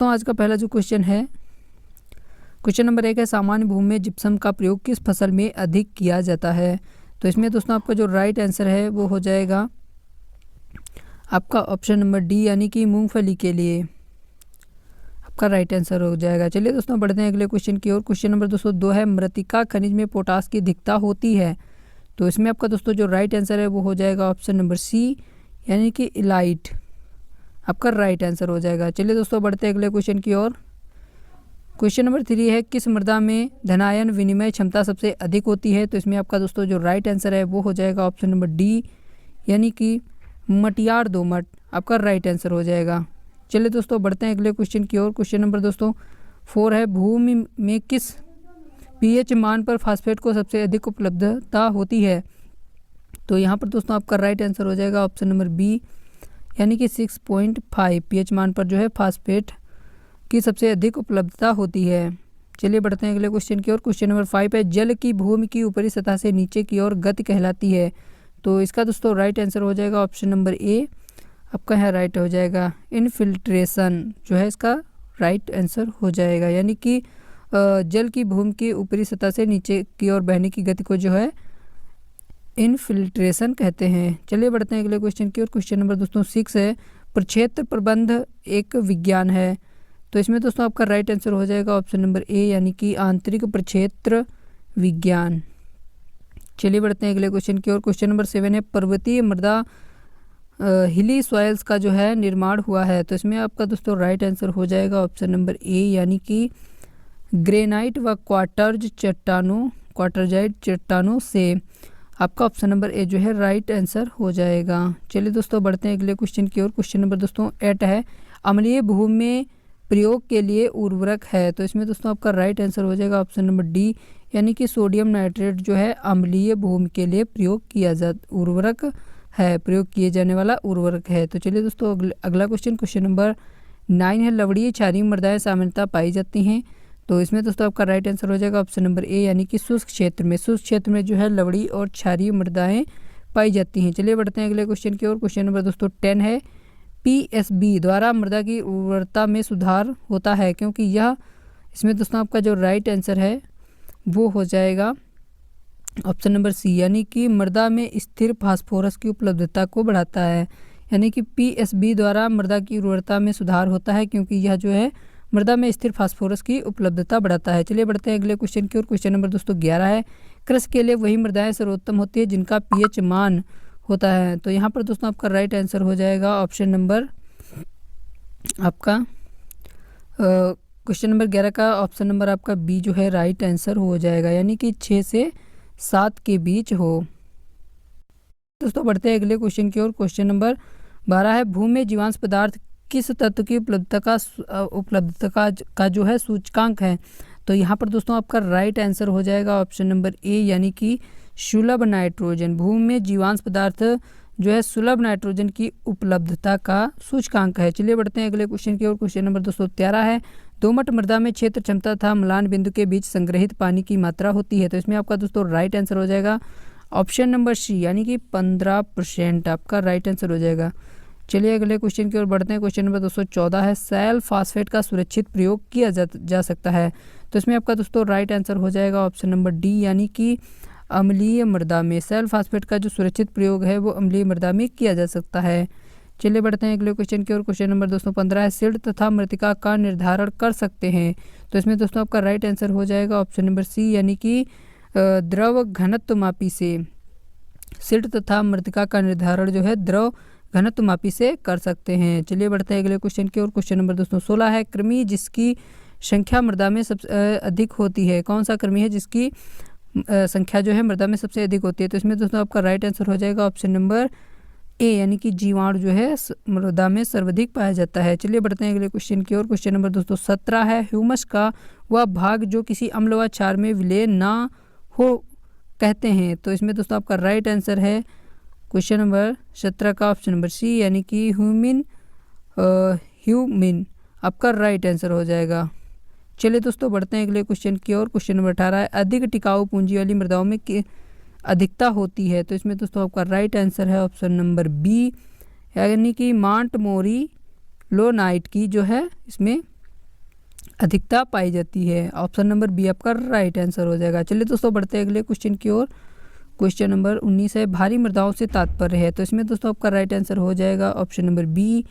तो आज का पहला जो क्वेश्चन है, क्वेश्चन नंबर 1 है, सामान्य भूमि में जिप्सम का प्रयोग किस फसल में अधिक किया जाता है। तो इसमें दोस्तों आपका जो राइट आंसर है वो हो जाएगा आपका ऑप्शन नंबर डी, यानी कि मूंगफली के लिए आपका राइट आंसर हो जाएगा। चलिए दोस्तों बढ़ते हैं अगले क्वेश्चन की ओर। क्वेश्चन नंबर दोस्तों 2 है, मृत्तिका खनिज में पोटास की अधिकता होती है। तो इसमें आपका दोस्तों जो राइट आंसर है वो हो जाएगा ऑप्शन नंबर सी, यानी कि इलाइट आपका राइट आंसर हो जाएगा। चलिए दोस्तों बढ़ते हैं अगले क्वेश्चन की ओर। क्वेश्चन नंबर 3 है, किस मृदा में धनायन विनिमय क्षमता सबसे अधिक होती है। तो इसमें आपका दोस्तों जो राइट आंसर है वो हो जाएगा ऑप्शन नंबर डी, यानी कि मटियार दोमट आपका राइट आंसर हो जाएगा। चलिए दोस्तों बढ़ते हैं अगले क्वेश्चन की ओर। क्वेश्चन नंबर दोस्तों 4 है, भूमि में किस पीएच मान पर फास्फेट को सबसे अधिक उपलब्धता होती है। तो यहाँ पर दोस्तों आपका राइट आंसर हो जाएगा ऑप्शन नंबर बी, यानी कि 6.5 पीएच मान पर जो है फास्फेट की सबसे अधिक उपलब्धता होती है। चलिए बढ़ते हैं अगले क्वेश्चन की ओर। क्वेश्चन नंबर 5 है, जल की भूमि की ऊपरी सतह से नीचे की ओर गति कहलाती है। तो इसका दोस्तों राइट आंसर हो जाएगा ऑप्शन नंबर ए, आपका यहाँ राइट हो जाएगा इनफिल्ट्रेशन जो है इसका राइट आंसर हो जाएगा, यानी कि जल की भूमि की ऊपरी सतह से नीचे की ओर बहने की गति को जो है इनफिल्ट्रेशन कहते हैं। चलिए बढ़ते हैं अगले क्वेश्चन की ओर। क्वेश्चन नंबर दोस्तों 6 है, प्रक्षेत्र प्रबंध एक विज्ञान है। तो इसमें दोस्तों आपका राइट आंसर हो जाएगा ऑप्शन नंबर ए, यानी कि आंतरिक प्रक्षेत्र विज्ञान। चलिए बढ़ते हैं अगले क्वेश्चन की ओर। क्वेश्चन नंबर 7 है, पर्वतीय मृदा हिली सॉइल्स का जो है निर्माण हुआ है। तो इसमें आपका दोस्तों राइट आंसर हो जाएगा ऑप्शन नंबर ए, यानी कि ग्रेनाइट व क्वार्टरजाइट चट्टानों से आपका ऑप्शन नंबर ए जो है राइट आंसर हो जाएगा। चलिए दोस्तों बढ़ते हैं अगले क्वेश्चन की ओर। क्वेश्चन नंबर दोस्तों 8 है, अम्लीय भूमि में प्रयोग के लिए उर्वरक है। तो इसमें दोस्तों आपका राइट आंसर हो जाएगा ऑप्शन नंबर डी, यानी कि सोडियम नाइट्रेट जो है अम्लीय भूमि के लिए प्रयोग किए जाने वाला उर्वरक है। तो चलिए दोस्तों अगला क्वेश्चन, क्वेश्चन नंबर 9 है, लवणीय क्षारीय मृदाएं सामान्यतः पाई जाती हैं। तो इसमें दोस्तों आपका राइट आंसर हो जाएगा ऑप्शन नंबर ए, यानी कि शुष्क क्षेत्र में जो है लवणीय और क्षारीय मृदाएं पाई जाती हैं। चलिए बढ़ते हैं अगले क्वेश्चन की ओर। क्वेश्चन नंबर दोस्तों 10 है, पीएसबी द्वारा मृदा की उर्वरता में सुधार होता है, क्योंकि यह इसमें दोस्तों आपका जो राइट आंसर है वो हो जाएगा ऑप्शन नंबर सी, यानी कि मृदा में स्थिर फास्फोरस की उपलब्धता को बढ़ाता है। यानी कि पीएसबी द्वारा मृदा की उर्वरता में सुधार होता है, क्योंकि यह जो है मृदा में स्थिर फास्फोरस की उपलब्धता बढ़ाता है। चलिए बढ़ते हैं अगले क्वेश्चन की ओर। क्वेश्चन नंबर दोस्तों 11 है, कृषि के लिए वही मृदाएं सर्वोत्तम होती है जिनका पीएच मान होता है। तो यहाँ पर दोस्तों आपका राइट आंसर हो जाएगा ऑप्शन नंबर आपका क्वेश्चन नंबर 11 का ऑप्शन नंबर आपका बी जो है राइट आंसर हो जाएगा, यानी कि 6 से 7 के बीच हो। दोस्तों बढ़ते हैं अगले क्वेश्चन की ओर। क्वेश्चन नंबर 12 है, भूमि में जीवांश पदार्थ किस तत्व की उपलब्धता का जो है सूचकांक है। तो यहाँ पर दोस्तों आपका राइट आंसर हो जाएगा ऑप्शन नंबर ए, यानी कि सुलभ नाइट्रोजन। भूमि में जीवांश पदार्थ जो है सुलभ नाइट्रोजन की उपलब्धता का सूचकांक है। चलिए बढ़ते हैं अगले क्वेश्चन की ओर। क्वेश्चन नंबर 213 है, दोमट मृदा में क्षेत्र क्षमता तथा म्लान बिंदु के बीच संग्रहित पानी की मात्रा होती है। तो इसमें आपका दोस्तों राइट आंसर हो जाएगा ऑप्शन नंबर सी, यानी कि 15% आपका राइट आंसर हो जाएगा। चलिए अगले क्वेश्चन की ओर बढ़ते हैं। क्वेश्चन नंबर 214 है, सेल फास्फेट का सुरक्षित प्रयोग किया जा सकता है। तो इसमें आपका दोस्तों राइट आंसर हो जाएगा ऑप्शन नंबर डी, यानी कि अम्लीय मृदा में सेल फास्फेट का जो सुरक्षित प्रयोग है वो अम्लीय मृदा में किया जा सकता है। चलिए बढ़ते हैं अगले क्वेश्चन की ओर। क्वेश्चन नंबर 215 है, सिल्ट तथा मृत्तिका का निर्धारण कर सकते हैं। तो इसमें दोस्तों आपका राइट आंसर हो जाएगा ऑप्शन नंबर सी, यानी कि द्रव घनत्व मापी से सिल्ट तथा मृत्तिका का निर्धारण जो है द्रव घनत्व मापी से कर सकते हैं। चलिए बढ़ते हैं अगले क्वेश्चन की ओर। क्वेश्चन नंबर दोस्तों 16 है, कृमि जिसकी संख्या मृदा में सबसे अधिक होती है। कौन सा कृमि है जिसकी संख्या जो है मृदा में सबसे अधिक होती है। तो इसमें दोस्तों आपका राइट आंसर हो जाएगा ऑप्शन नंबर ए, यानी कि जीवाणु जो है मृदा में सर्वाधिक पाया जाता है। चलिए बढ़ते हैं अगले क्वेश्चन की ओर। क्वेश्चन नंबर दोस्तों 17 है, ह्यूमस का वह भाग जो किसी अम्ल व क्षार में विलय ना हो कहते हैं। तो इसमें दोस्तों आपका राइट आंसर है क्वेश्चन नंबर 17 का ऑप्शन नंबर सी, यानी कि ह्यूमिन आपका राइट आंसर हो जाएगा। चलिए दोस्तों बढ़ते हैं अगले क्वेश्चन की ओर। क्वेश्चन नंबर 18 है, अधिक टिकाऊ पूंजी वाली मृदाओं में अधिकता होती है। तो इसमें दोस्तों आपका राइट आंसर है ऑप्शन नंबर बी, यानी कि मांटमोरी लोनाइट की जो है इसमें अधिकता पाई जाती है। ऑप्शन नंबर बी आपका राइट आंसर हो जाएगा। चलिए दोस्तों बढ़ते हैं अगले क्वेश्चन की ओर। क्वेश्चन नंबर 19 है, भारी मृदाओं से तात्पर्य है। तो इसमें दोस्तों आपका राइट आंसर हो जाएगा ऑप्शन नंबर बी,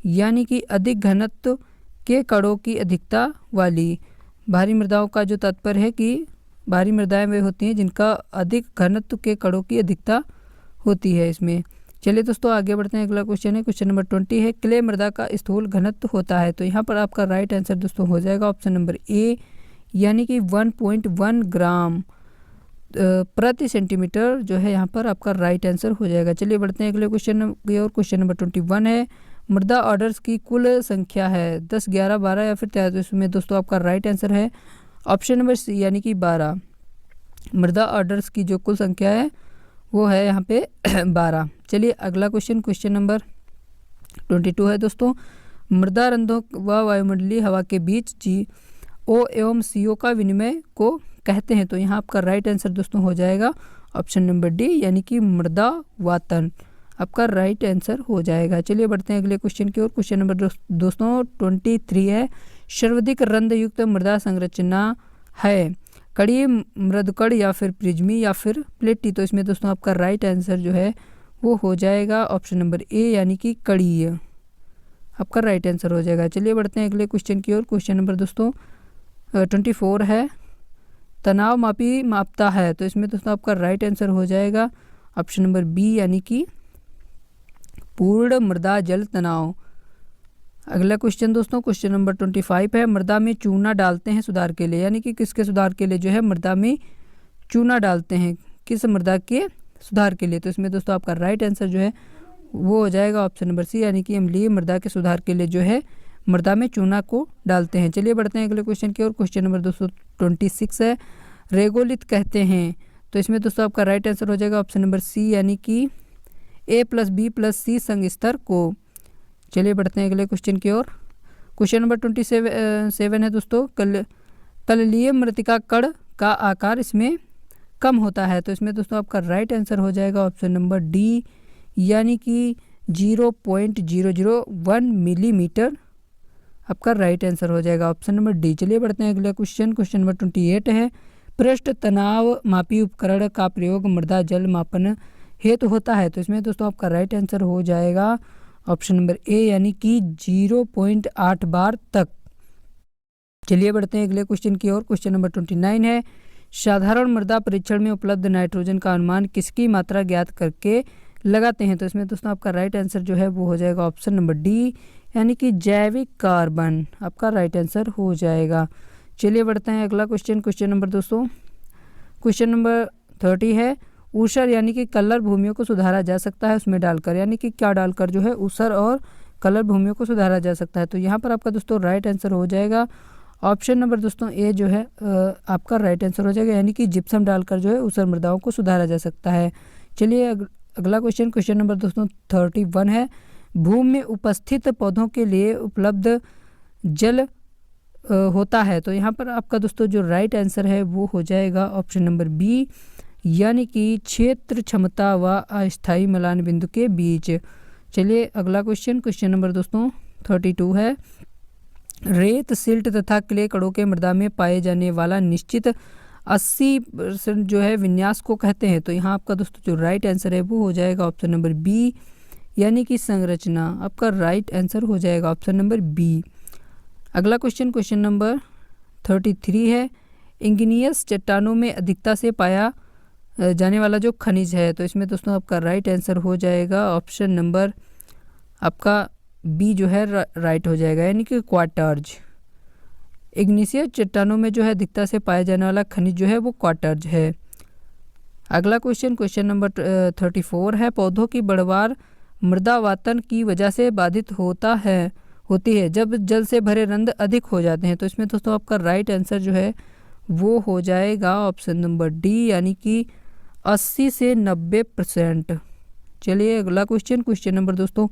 यानी कि अधिक घनत्व के कणों की अधिकता वाली। भारी मृदाओं का जो तात्पर्य है कि भारी मृदाएं वे होती हैं जिनका अधिक घनत्व के कणों की अधिकता होती है इसमें। चलिए दोस्तों आगे बढ़ते हैं। अगला क्वेश्चन है, क्वेश्चन नंबर 20 है, क्ले मृदा का स्थूल घनत्व होता है। तो यहाँ पर आपका राइट आंसर दोस्तों हो जाएगा ऑप्शन नंबर ए, यानी कि 1.1 ग्राम प्रति सेंटीमीटर जो है यहाँ पर आपका राइट आंसर हो जाएगा। चलिए बढ़ते हैं अगले क्वेश्चन की ओर। क्वेश्चन नंबर 21 है, मृदा ऑर्डर्स की कुल संख्या है 10, 11, 12 या फिर 13। इसमें दोस्तों आपका राइट आंसर है ऑप्शन नंबर सी, यानी कि 12। मृदा ऑर्डर्स की जो कुल संख्या है वो है यहाँ पे 12। चलिए अगला क्वेश्चन, क्वेश्चन नंबर 22 है दोस्तों, मृदा रंध्रों व वायुमंडलीय हवा के बीच GO एवं CO का विनिमय को कहते हैं। तो यहाँ आपका राइट आंसर दोस्तों हो जाएगा ऑप्शन नंबर डी, यानी कि मृदा वातन आपका राइट आंसर हो जाएगा। चलिए बढ़ते हैं अगले क्वेश्चन की ओर। क्वेश्चन नंबर दोस्तों 23 है, सर्वाधिक रंध्रयुक्त मृदा संरचना है कड़ी, मृदकण या फिर प्रिज्मी या फिर प्लेटी। तो इसमें दोस्तों आपका राइट आंसर जो है वो हो जाएगा ऑप्शन नंबर ए, यानी कि कड़ी आपका राइट आंसर हो जाएगा। चलिए बढ़ते हैं अगले क्वेश्चन की ओर। क्वेश्चन नंबर दोस्तों 24 है, तनाव मापी मापता है। तो इसमें दोस्तों आपका राइट आंसर हो जाएगा ऑप्शन नंबर बी, यानी कि पूर्ण मृदा जल तनाव। अगला क्वेश्चन दोस्तों क्वेश्चन नंबर 25 है, मृदा में चूना डालते हैं सुधार के लिए, यानी कि किसके सुधार के लिए जो है मृदा में चूना डालते हैं, किस मृदा के सुधार के लिए। तो इसमें दोस्तों आपका राइट आंसर जो है वो हो जाएगा ऑप्शन नंबर सी, यानी कि अम्लीय मृदा के सुधार के लिए जो है मृदा में चूना को डालते हैं। चलिए बढ़ते हैं अगले क्वेश्चन की ओर। क्वेश्चन नंबर दोस्तों 26 है, रेगोलित कहते हैं। तो इसमें दोस्तों आपका राइट आंसर हो जाएगा ऑप्शन नंबर सी, यानी कि A+B+C संग स्तर को। चलिए बढ़ते हैं अगले क्वेश्चन की ओर। क्वेश्चन नंबर 27 है दोस्तों, कललीय मृत्तिका कण का आकार इसमें कम होता है। तो इसमें दोस्तों आपका राइट आंसर हो जाएगा ऑप्शन नंबर डी, यानी कि 0.001 मिलीमीटर आपका राइट आंसर हो जाएगा ऑप्शन नंबर डी। चलिए बढ़ते हैं अगला क्वेश्चन। क्वेश्चन नंबर 28 है, पृष्ठ तनाव मापी उपकरण का प्रयोग मृदा जल मापन हेतु होता है। तो इसमें दोस्तों आपका राइट आंसर हो जाएगा ऑप्शन नंबर ए, यानी कि 0.8 बार तक। चलिए बढ़ते हैं अगले क्वेश्चन की ओर। क्वेश्चन नंबर 29 है, साधारण मृदा परीक्षण में उपलब्ध नाइट्रोजन का अनुमान किसकी मात्रा ज्ञात करके लगाते हैं। तो इसमें दोस्तों आपका राइट आंसर जो है वो हो जाएगा ऑप्शन नंबर डी, यानी कि जैविक कार्बन आपका राइट आंसर हो जाएगा। चलिए बढ़ते हैं अगला क्वेश्चन। क्वेश्चन नंबर दोस्तों क्वेश्चन नंबर 30 है, ऊसर यानी कि कलर भूमियों को सुधारा जा सकता है उसमें डालकर, यानी कि क्या डालकर जो है ऊसर और कलर भूमियों को सुधारा जा सकता है। तो यहाँ पर आपका दोस्तों राइट आंसर हो जाएगा ऑप्शन नंबर दोस्तों ए जो है आपका राइट आंसर हो जाएगा, यानी कि जिप्सम डालकर जो है ऊसर मृदाओं को सुधारा जा सकता है। चलिए अगला क्वेश्चन, क्वेश्चन नंबर दोस्तों 31 है, भूमि में उपस्थित पौधों के लिए उपलब्ध जल होता है। तो यहाँ पर आपका दोस्तों जो राइट आंसर है वो हो जाएगा ऑप्शन नंबर बी, यानी कि क्षेत्र क्षमता व अस्थायी मलान बिंदु के बीच। चलिए अगला क्वेश्चन, क्वेश्चन नंबर दोस्तों 32 है, रेत, सिल्ट तथा क्ले कणों के मृदा में पाए जाने वाला निश्चित 80% जो है विन्यास को कहते हैं। तो यहाँ आपका दोस्तों जो राइट आंसर है वो हो जाएगा ऑप्शन नंबर बी, यानी कि संरचना आपका राइट आंसर हो जाएगा ऑप्शन नंबर बी। अगला क्वेश्चन, क्वेश्चन नंबर 33 है, इंग्नियस चट्टानों में अधिकता से पाया जाने वाला जो खनिज है। तो इसमें दोस्तों आपका राइट आंसर हो जाएगा ऑप्शन नंबर आपका बी जो है राइट हो जाएगा, यानी कि क्वार्टर्ज। इग्निशियस चट्टानों में जो है अधिकता से पाया जाने वाला खनिज जो है वो क्वार्टर्ज है। अगला क्वेश्चन, क्वेश्चन नंबर 34 है, पौधों की बढ़वार मृदा वातन की वजह से बाधित होती है जब जल से भरे रंध्र अधिक हो जाते हैं। तो इसमें दोस्तों आपका राइट आंसर जो है वो हो जाएगा ऑप्शन नंबर डी, यानी कि 80 से 90%। चलिए अगला क्वेश्चन, क्वेश्चन नंबर दोस्तों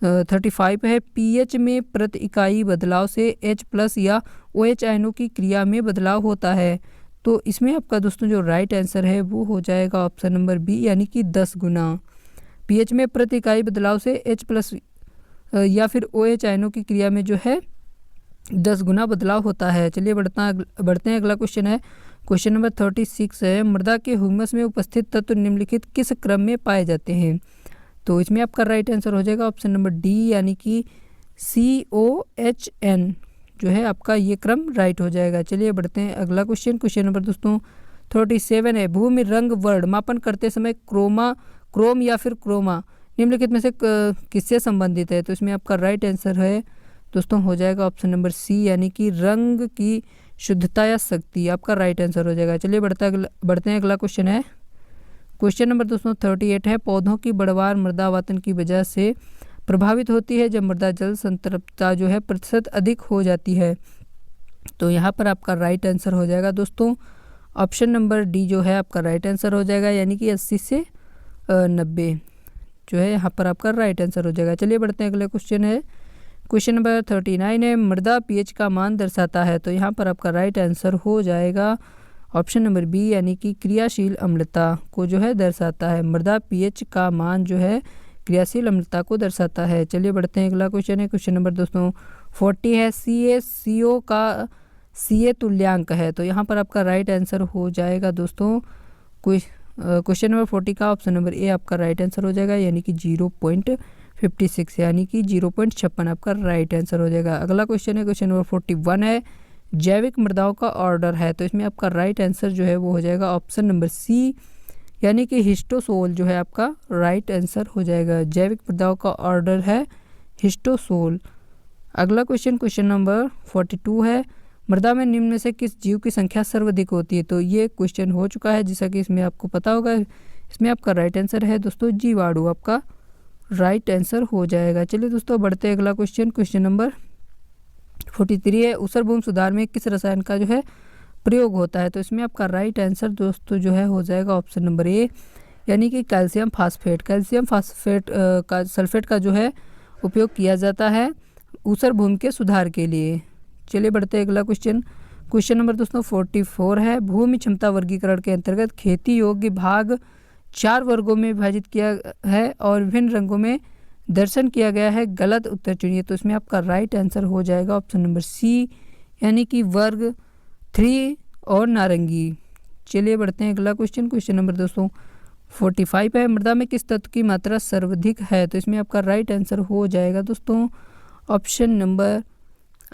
35 है, पीएच में प्रति इकाई बदलाव से H+ या OH आयनों की क्रिया में बदलाव होता है। तो इसमें आपका दोस्तों जो राइट आंसर है वो हो जाएगा ऑप्शन नंबर बी, यानी कि 10 गुना। पीएच में प्रति इकाई बदलाव से H+ या फिर OH आयनों की क्रिया में जो है 10 गुना बदलाव होता है। चलिए बढ़ते हैं। अगला क्वेश्चन है क्वेश्चन नंबर 36 है, मृदा के ह्यूमस में उपस्थित तत्व निम्नलिखित किस क्रम में पाए जाते हैं? तो इसमें आपका राइट आंसर हो जाएगा ऑप्शन नंबर डी, यानी कि COHN जो है आपका ये क्रम राइट हो जाएगा। चलिए बढ़ते हैं अगला क्वेश्चन नंबर दोस्तों 37 है, भूमि रंग वर्ण मापन करते समय क्रोम या फिर क्रोमा निम्नलिखित में से किससे संबंधित है? तो इसमें आपका राइट आंसर है दोस्तों हो जाएगा ऑप्शन नंबर सी, यानी कि रंग की शुद्धता या शक्ति आपका राइट आंसर हो जाएगा। चलिए बढ़ते हैं। अगला क्वेश्चन है क्वेश्चन नंबर दोस्तों 38 है, पौधों की बढ़वार मृदा आवर्तन की वजह से प्रभावित होती है जब मृदा जल संतृप्तता जो है प्रतिशत अधिक हो जाती है। तो यहाँ पर आपका राइट आंसर हो जाएगा दोस्तों ऑप्शन नंबर डी जो है आपका राइट आंसर हो जाएगा, यानी कि 80 से 90 जो है यहाँ पर आपका राइट आंसर हो जाएगा। चलिए बढ़ते हैं। अगले क्वेश्चन है क्वेश्चन नंबर 39 है, मृदा पीएच का मान दर्शाता है। तो यहाँ पर आपका राइट आंसर हो जाएगा ऑप्शन नंबर बी, यानी कि क्रियाशील अम्लता को जो है दर्शाता है। मृदा पीएच का मान जो है क्रियाशील अम्लता को दर्शाता है। चलिए बढ़ते हैं। अगला क्वेश्चन है क्वेश्चन नंबर दोस्तों 40 है, CaCO का Ca तुल्यांक है। तो यहाँ पर आपका राइट आंसर हो जाएगा दोस्तों क्वेश्चन नंबर 40 का ऑप्शन नंबर ए आपका राइट आंसर हो जाएगा, यानी कि 0.56 यानी कि 0.56 आपका राइट आंसर हो जाएगा। अगला क्वेश्चन है क्वेश्चन नंबर 41 है, जैविक मृदाओं का ऑर्डर है। तो इसमें आपका राइट आंसर जो है वो हो जाएगा ऑप्शन नंबर सी, यानी कि हिस्टोसोल जो है आपका राइट आंसर हो जाएगा। जैविक मृदाओं का ऑर्डर है हिस्टोसोल। अगला क्वेश्चन नंबर 42 है, मृदा में निम्न में से किस जीव की संख्या सर्वाधिक होती है? तो ये क्वेश्चन हो चुका है, जैसा कि इसमें आपको पता होगा। इसमें आपका राइट आंसर है दोस्तों जीवाणु आपका राइट आंसर हो जाएगा। चलिए दोस्तों बढ़ते हैं। अगला क्वेश्चन नंबर 43 है, ऊसर भूमि सुधार में किस रसायन का जो है प्रयोग होता है? तो इसमें आपका राइट आंसर दोस्तों जो है हो जाएगा ऑप्शन नंबर ए, यानी कि कैल्शियम फास्फेट का सल्फेट का जो है उपयोग किया जाता है ऊसर भूमि के सुधार के लिए। चलिए बढ़ते हैं। अगला क्वेश्चन नंबर दोस्तों 44 है, भूमि क्षमता वर्गीकरण के अंतर्गत खेती योग्य भाग 4 वर्गों में विभाजित किया है और विभिन्न रंगों में दर्शन किया गया है। गलत उत्तर चुनिए। तो इसमें आपका राइट आंसर हो जाएगा ऑप्शन नंबर सी, यानी कि वर्ग 3 और नारंगी। चलिए बढ़ते हैं। अगला क्वेश्चन नंबर दोस्तों 45 है, मृदा में किस तत्व की मात्रा सर्वाधिक है? तो इसमें आपका राइट आंसर हो जाएगा दोस्तों ऑप्शन नंबर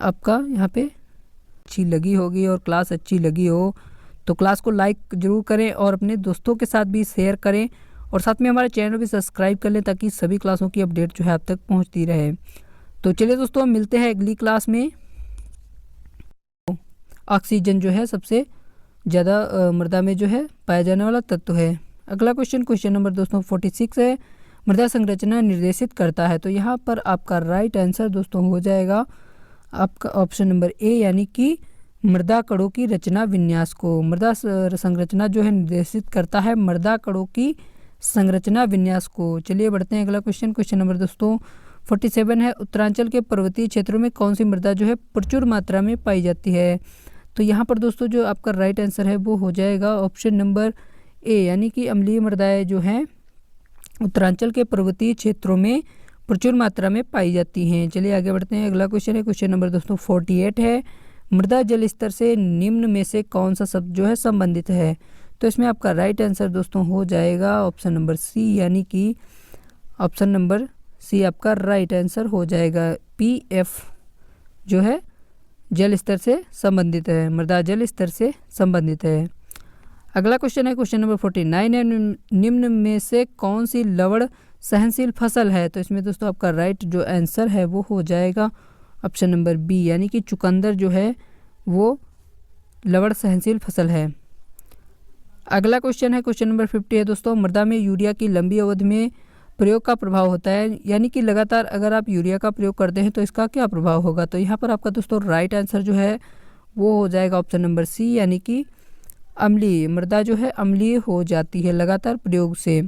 आपका यहाँ पे अच्छी लगी होगी और क्लास अच्छी लगी हो तो क्लास को लाइक ज़रूर करें और अपने दोस्तों के साथ भी शेयर करें और साथ में हमारे चैनल भी सब्सक्राइब कर लें ताकि सभी क्लासों की अपडेट जो है आप तक पहुँचती रहे। तो चलिए दोस्तों मिलते हैं अगली क्लास में। ऑक्सीजन जो है सबसे ज़्यादा मृदा में जो है पाया जाने वाला तत्व है। अगला क्वेश्चन नंबर दोस्तों 46 है, मृदा संरचना निर्देशित करता है। तो यहाँ पर आपका राइट आंसर दोस्तों हो जाएगा आपका ऑप्शन नंबर ए, यानी कि मृदा कणों की रचना विन्यास को। मृदा संरचना जो है निर्देशित करता है मृदा कणों की संरचना विन्यास को। चलिए बढ़ते हैं। अगला क्वेश्चन नंबर दोस्तों 47 है, उत्तरांचल के पर्वतीय क्षेत्रों में कौन सी मृदा जो है प्रचुर मात्रा में पाई जाती है? तो यहाँ पर दोस्तों जो आपका राइट आंसर है वो हो जाएगा ऑप्शन नंबर ए, यानी कि अम्लीय मृदाएं जो हैं उत्तरांचल के पर्वतीय क्षेत्रों में प्रचुर मात्रा में पाई जाती हैं। चलिए आगे बढ़ते हैं। अगला क्वेश्चन नंबर दोस्तों 48 है, मृदा जल स्तर से निम्न में से कौन सा शब्द जो है संबंधित है? तो इसमें आपका राइट आंसर दोस्तों हो जाएगा ऑप्शन नंबर सी, यानी कि ऑप्शन नंबर सी आपका राइट आंसर हो जाएगा। PF जो है जल स्तर से संबंधित है, मृदा जल स्तर से संबंधित है। अगला क्वेश्चन नंबर 49 है, निम्न में से कौन सी लवण सहनशील फसल है? तो इसमें दोस्तों आपका राइट जो आंसर है वो हो जाएगा ऑप्शन नंबर बी, यानी कि चुकंदर जो है वो लवण सहनशील फसल है। अगला क्वेश्चन नंबर 50 है दोस्तों, मृदा में यूरिया की लंबी अवधि में प्रयोग का प्रभाव होता है, यानी कि लगातार अगर आप यूरिया का प्रयोग करते हैं तो इसका क्या प्रभाव होगा? तो यहाँ पर आपका दोस्तों राइट आंसर जो है वो हो जाएगा ऑप्शन नंबर सी, यानी कि अम्लीय मृदा जो है अम्लीय हो जाती है लगातार प्रयोग से।